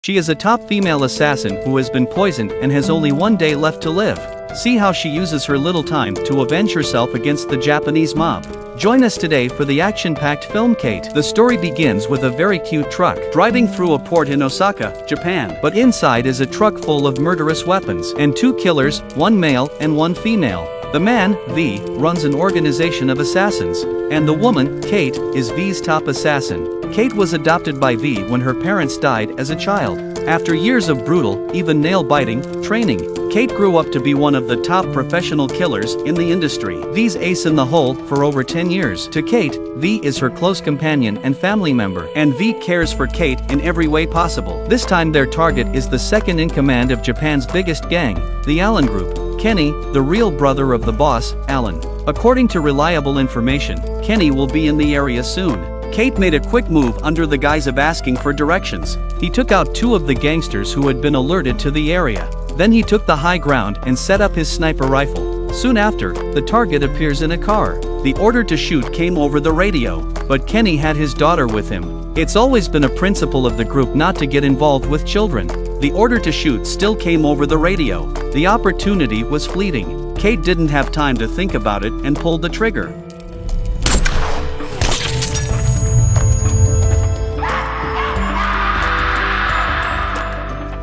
She is a top female assassin who has been poisoned and has only one day left to live. See how she uses her little time to avenge herself against the Japanese mob. Join us today for the action-packed film Kate. The story begins with a very cute truck driving through a port in Osaka, Japan. But inside is a truck full of murderous weapons and 2 killers, 1 male and 1 female. The man, V, runs an organization of assassins, and the woman, Kate, is V's top assassin. Kate was adopted by V when her parents died as a child. After years of brutal, even nail-biting, training, Kate grew up to be one of the top professional killers in the industry. V's ace in the hole for over 10 years. To Kate, V is her close companion and family member, and V cares for Kate in every way possible. This time their target is the second in command of Japan's biggest gang, the Allen Group. Kenny, the real brother of the boss, Allen. According to reliable information, Kenny will be in the area soon. Kate made a quick move under the guise of asking for directions. He took out 2 of the gangsters who had been alerted to the area. Then he took the high ground and set up his sniper rifle. Soon after, the target appears in a car. The order to shoot came over the radio, but Kenny had his daughter with him. It's always been a principle of the group not to get involved with children. The order to shoot still came over the radio. The opportunity was fleeting. Kate didn't have time to think about it and pulled the trigger.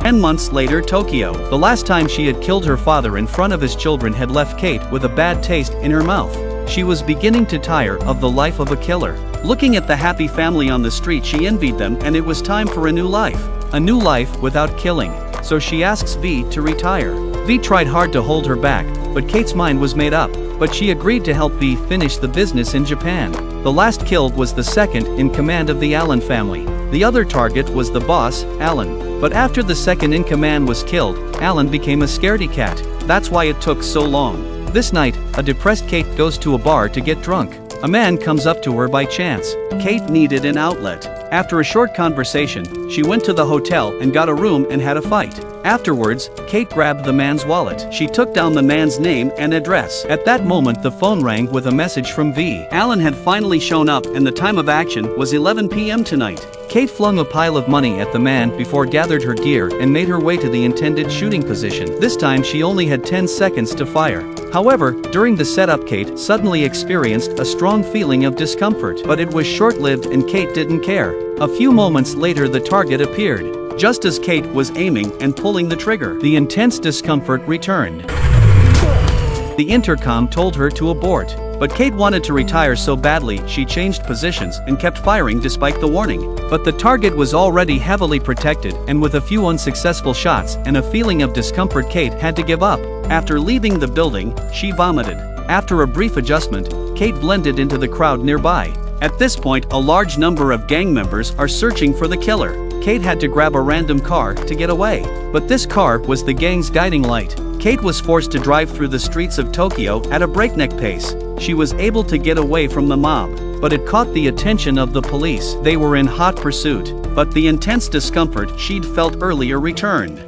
Ten months later, Tokyo. The last time she had killed her father in front of his children had left Kate with a bad taste in her mouth. She was beginning to tire of the life of a killer. Looking at the happy family on the street, she envied them, and it was time for a new life. A new life without killing. So she asks V to retire. V tried hard to hold her back, but Kate's mind was made up. But she agreed to help V finish the business in Japan. The last killed was the second in command of the Allen family. The other target was the boss, Allen. But after the second in command was killed, Allen became a scaredy cat. That's why it took so long. This night, a depressed Kate goes to a bar to get drunk. A man comes up to her by chance. Kate needed an outlet. After a short conversation, she went to the hotel and got a room and had a fight. Afterwards, Kate grabbed the man's wallet. She took down the man's name and address. At that moment, the phone rang with a message from V. Allen had finally shown up and the time of action was 11 p.m. tonight. Kate flung a pile of money at the man before gathered her gear and made her way to the intended shooting position. This time she only had 10 seconds to fire. However, during the setup, Kate suddenly experienced a strong feeling of discomfort, but it was short-lived and Kate didn't care. A few moments later the target appeared. Just as Kate was aiming and pulling the trigger, the intense discomfort returned. The intercom told her to abort, but Kate wanted to retire so badly she changed positions and kept firing despite the warning. But the target was already heavily protected, and with a few unsuccessful shots and a feeling of discomfort, Kate had to give up. After leaving the building, she vomited. After a brief adjustment, Kate blended into the crowd nearby. At this point, a large number of gang members are searching for the killer. Kate had to grab a random car to get away. But this car was the gang's guiding light. Kate was forced to drive through the streets of Tokyo at a breakneck pace. She was able to get away from the mob, but it caught the attention of the police. They were in hot pursuit, but the intense discomfort she'd felt earlier returned.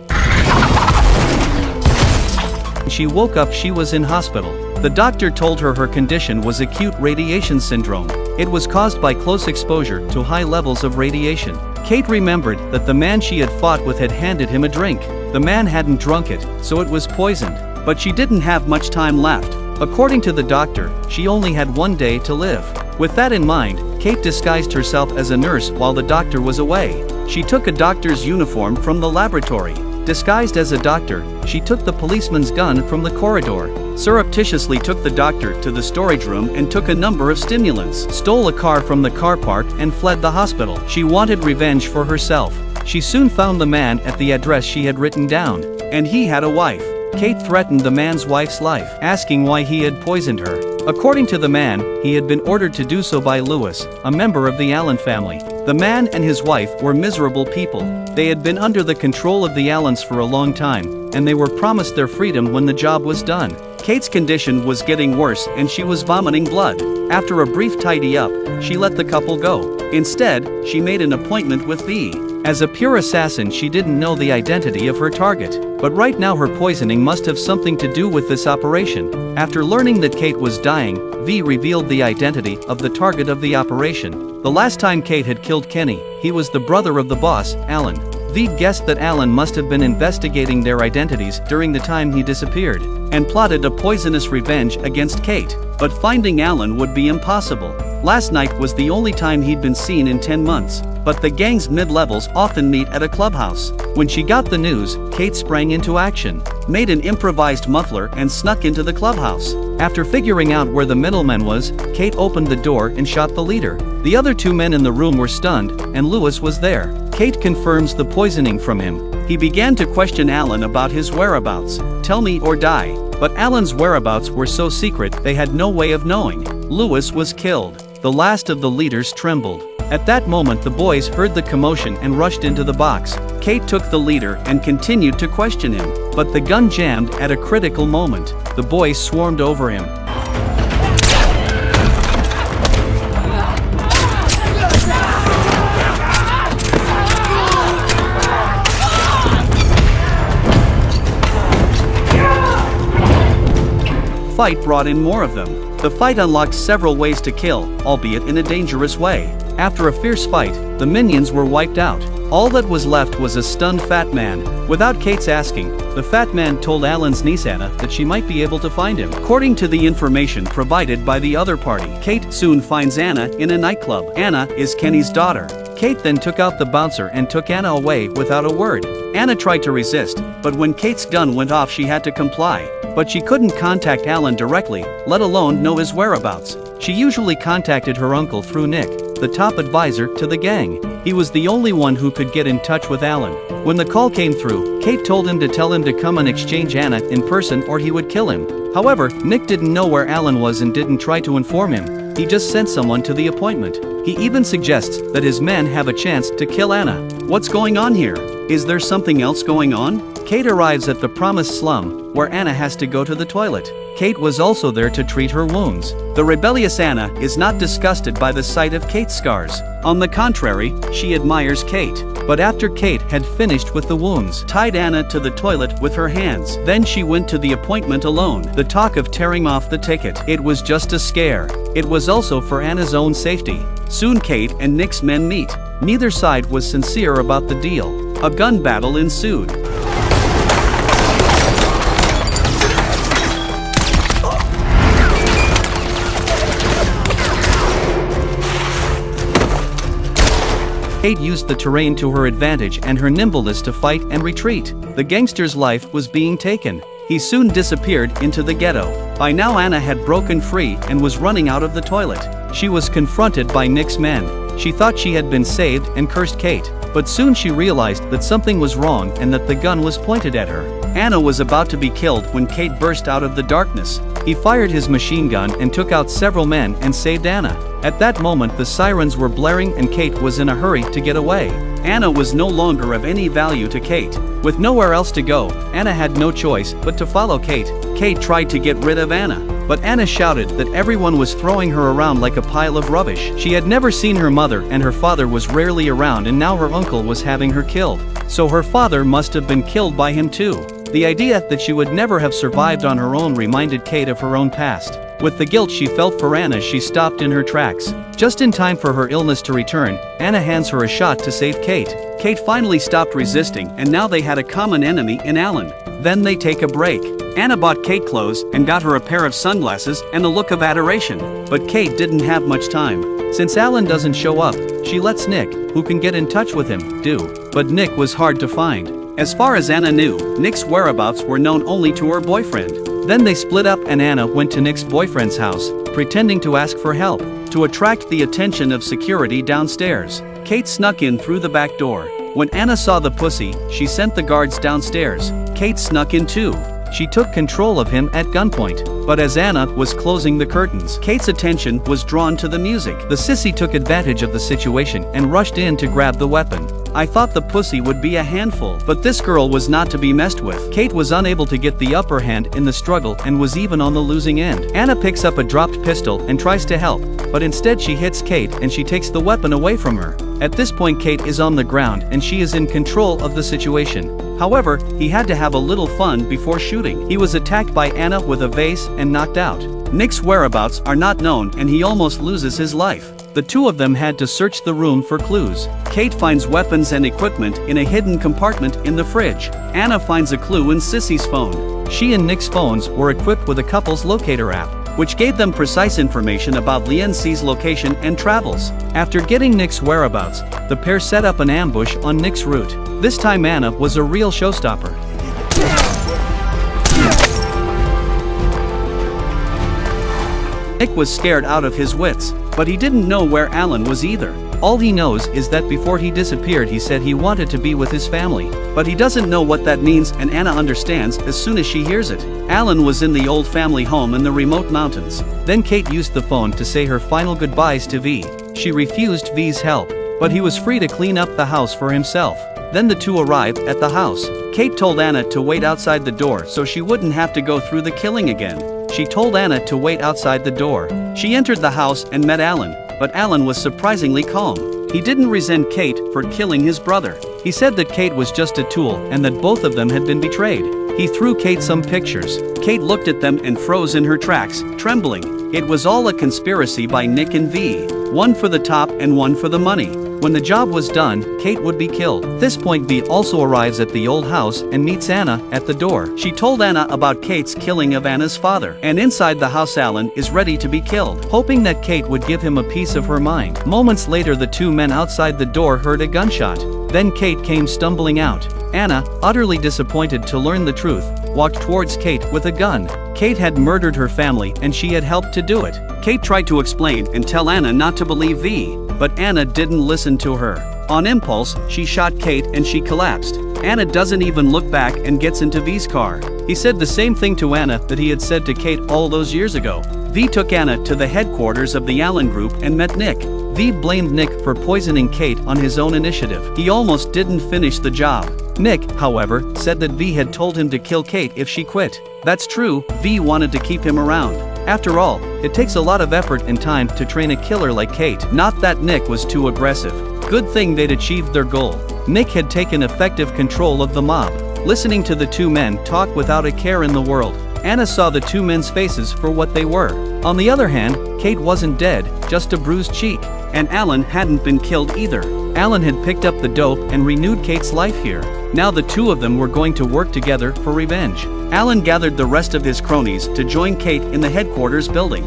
When she woke up, she was in hospital. The doctor told her her condition was acute radiation syndrome. It was caused by close exposure to high levels of radiation. Kate remembered that the man she had fought with had handed him a drink. The man hadn't drunk it, so it was poisoned. But she didn't have much time left. According to the doctor, she only had 1 day to live. With that in mind, Kate disguised herself as a nurse while the doctor was away. She took a doctor's uniform from the laboratory. Disguised as a doctor, she took the policeman's gun from the corridor, surreptitiously took the doctor to the storage room and took a number of stimulants, stole a car from the car park and fled the hospital. She wanted revenge for herself. She soon found the man at the address she had written down, and he had a wife. Kate threatened the man's wife's life, asking why he had poisoned her. According to the man, he had been ordered to do so by Lewis, a member of the Allen family. The man and his wife were miserable people. They had been under the control of the Allens for a long time, and they were promised their freedom when the job was done. Kate's condition was getting worse and she was vomiting blood. After a brief tidy up, she let the couple go. Instead, she made an appointment with V. As a pure assassin, she didn't know the identity of her target. But right now her poisoning must have something to do with this operation. After learning that Kate was dying, V revealed the identity of the target of the operation. The last time Kate had killed Kenny, he was the brother of the boss, Allen. Veed guessed that Alan must have been investigating their identities during the time he disappeared, and plotted a poisonous revenge against Kate. But finding Alan would be impossible. Last night was the only time he'd been seen in 10 months, but the gang's mid-levels often meet at a clubhouse. When she got the news, Kate sprang into action, made an improvised muffler and snuck into the clubhouse. After figuring out where the middleman was, Kate opened the door and shot the leader. The other 2 men in the room were stunned, and Lewis was there. Kate confirms the poisoning from him. He began to question Alan about his whereabouts. "Tell me or die." But Alan's whereabouts were so secret they had no way of knowing. Lewis was killed. The last of the leaders trembled. At that moment the boys heard the commotion and rushed into the box. Kate took the leader and continued to question him, but the gun jammed at a critical moment. The boys swarmed over him. Fight brought in more of them. The fight unlocked several ways to kill, albeit in a dangerous way. After a fierce fight, the minions were wiped out. All that was left was a stunned fat man. Without Kate's asking, the fat man told Alan's niece Anna that she might be able to find him. According to the information provided by the other party, Kate soon finds Anna in a nightclub. Anna is Kenny's daughter. Kate then took out the bouncer and took Anna away without a word. Anna tried to resist, but when Kate's gun went off she had to comply. But she couldn't contact Alan directly, let alone know his whereabouts. She usually contacted her uncle through Nick, the top advisor to the gang. He was the only one who could get in touch with Alan. When the call came through, Kate told him to tell him to come and exchange Anna in person or he would kill him. However, Nick didn't know where Alan was and didn't try to inform him. He just sent someone to the appointment. He even suggests that his men have a chance to kill Anna. What's going on here? Is there something else going on? Kate arrives at the promised slum, where Anna has to go to the toilet. Kate was also there to treat her wounds. The rebellious Anna is not disgusted by the sight of Kate's scars. On the contrary, she admires Kate. But after Kate had finished with the wounds, tied Anna to the toilet with her hands. Then she went to the appointment alone. The talk of tearing off the ticket. It was just a scare. It was also for Anna's own safety. Soon Kate and Nick's men meet. Neither side was sincere about the deal. A gun battle ensued. Kate used the terrain to her advantage and her nimbleness to fight and retreat. The gangster's life was being taken. He soon disappeared into the ghetto. By now Anna had broken free and was running out of the toilet. She was confronted by Nick's men. She thought she had been saved and cursed Kate, but soon she realized that something was wrong and that the gun was pointed at her. Anna was about to be killed when Kate burst out of the darkness. He fired his machine gun and took out several men and saved Anna. At that moment the sirens were blaring and Kate was in a hurry to get away. Anna was no longer of any value to Kate. With nowhere else to go, Anna had no choice but to follow Kate. Kate tried to get rid of Anna, but Anna shouted that everyone was throwing her around like a pile of rubbish. She had never seen her mother and her father was rarely around and now her uncle was having her killed. So her father must have been killed by him too. The idea that she would never have survived on her own reminded Kate of her own past. With the guilt she felt for Anna, she stopped in her tracks. Just in time for her illness to return, Anna hands her a shot to save Kate. Kate finally stopped resisting and now they had a common enemy in Alan. Then they take a break. Anna bought Kate clothes and got her a pair of sunglasses and a look of adoration. But Kate didn't have much time. Since Alan doesn't show up, she lets Nick, who can get in touch with him, do. But Nick was hard to find. As far as Anna knew, Nick's whereabouts were known only to her boyfriend. Then they split up and Anna went to Nick's boyfriend's house, pretending to ask for help, to attract the attention of security downstairs. Kate snuck in through the back door. When Anna saw the pussy, she sent the guards downstairs. Kate snuck in too. She took control of him at gunpoint. But as Anna was closing the curtains, Kate's attention was drawn to the music. The sissy took advantage of the situation and rushed in to grab the weapon. I thought the pussy would be a handful, but this girl was not to be messed with. Kate was unable to get the upper hand in the struggle and was even on the losing end. Anna picks up a dropped pistol and tries to help, but instead she hits Kate and she takes the weapon away from her. At this point Kate is on the ground and she is in control of the situation. However, he had to have a little fun before shooting. He was attacked by Anna with a vase and knocked out. Nick's whereabouts are not known and he almost loses his life. The two of them had to search the room for clues. Kate finds weapons and equipment in a hidden compartment in the fridge. Anna finds a clue in Sissy's phone. She and Nick's phones were equipped with a couple's locator app, which gave them precise information about Lienzi's location and travels. After getting Nick's whereabouts, the pair set up an ambush on Nick's route. This time Anna was a real showstopper. Nick was scared out of his wits, but he didn't know where Alan was either. All he knows is that before he disappeared he said he wanted to be with his family, but he doesn't know what that means, and Anna understands as soon as she hears it. Alan was in the old family home in the remote mountains. Then Kate used the phone to say her final goodbyes to V. She refused V's help, but he was free to clean up the house for himself. Then the two arrived at the house. Kate told Anna to wait outside the door so she wouldn't have to go through the killing again. She told Anna to wait outside the door. She entered the house and met Alan, but Alan was surprisingly calm. He didn't resent Kate for killing his brother. He said that Kate was just a tool and that both of them had been betrayed. He threw Kate some pictures. Kate looked at them and froze in her tracks, trembling. It was all a conspiracy by Nick and V. One for the top and one for the money. When the job was done, Kate would be killed. At this point V also arrives at the old house and meets Anna at the door. She told Anna about Kate's killing of Anna's father, and inside the house Alan is ready to be killed, hoping that Kate would give him a piece of her mind. Moments later the two men outside the door heard a gunshot. Then Kate came stumbling out. Anna, utterly disappointed to learn the truth, walked towards Kate with a gun. Kate had murdered her family and she had helped to do it. Kate tried to explain and tell Anna not to believe V, but Anna didn't listen to her. On impulse, she shot Kate and she collapsed. Anna doesn't even look back and gets into V's car. He said the same thing to Anna that he had said to Kate all those years ago. V took Anna to the headquarters of the Allen Group and met Nick. V blamed Nick for poisoning Kate on his own initiative. He almost didn't finish the job. Nick, however, said that V had told him to kill Kate if she quit. That's true, V wanted to keep him around. After all, it takes a lot of effort and time to train a killer like Kate. Not that Nick was too aggressive. Good thing they'd achieved their goal. Nick had taken effective control of the mob. Listening to the two men talk without a care in the world, Anna saw the two men's faces for what they were. On the other hand, Kate wasn't dead, just a bruised cheek. And Alan hadn't been killed either. Alan had picked up the dope and renewed Kate's life here. Now the two of them were going to work together for revenge. Alan gathered the rest of his cronies to join Kate in the headquarters building.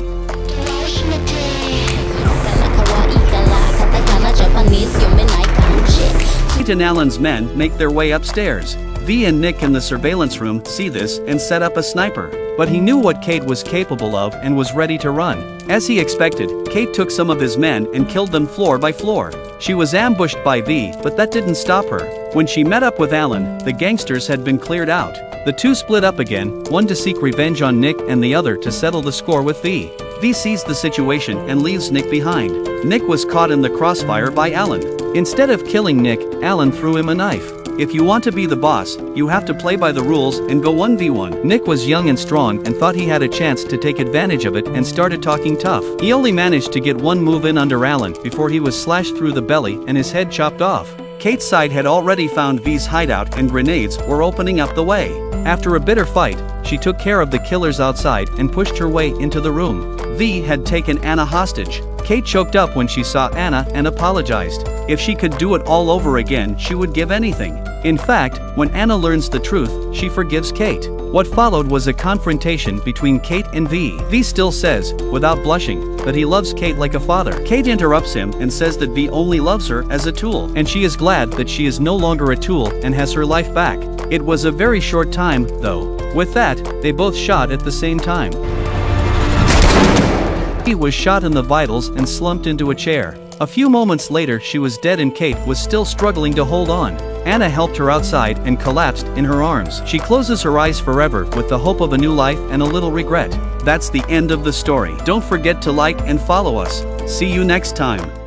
Kate and Alan's men make their way upstairs. V and Nick in the surveillance room see this and set up a sniper. But he knew what Kate was capable of and was ready to run. As he expected, Kate took some of his men and killed them floor by floor. She was ambushed by V, but that didn't stop her. When she met up with Alan, the gangsters had been cleared out. The two split up again, one to seek revenge on Nick and the other to settle the score with V. V sees the situation and leaves Nick behind. Nick was caught in the crossfire by Alan. Instead of killing Nick, Alan threw him a knife. If you want to be the boss, you have to play by the rules and go 1v1. Nick was young and strong and thought he had a chance to take advantage of it and started talking tough. He only managed to get one move in under Alan before he was slashed through the belly and his head chopped off. Kate's side had already found V's hideout and grenades were opening up the way. After a bitter fight, she took care of the killers outside and pushed her way into the room. V had taken Anna hostage. Kate choked up when she saw Anna and apologized. If she could do it all over again, she would give anything. In fact, when Anna learns the truth, she forgives Kate. What followed was a confrontation between Kate and V. V still says, without blushing, that he loves Kate like a father. Kate interrupts him and says that V only loves her as a tool, and she is glad that she is no longer a tool and has her life back. It was a very short time, though. With that, they both shot at the same time. V was shot in the vitals and slumped into a chair. A few moments later she was dead and Kate was still struggling to hold on. Anna helped her outside and collapsed in her arms. She closes her eyes forever with the hope of a new life and a little regret. That's the end of the story. Don't forget to like and follow us. See you next time.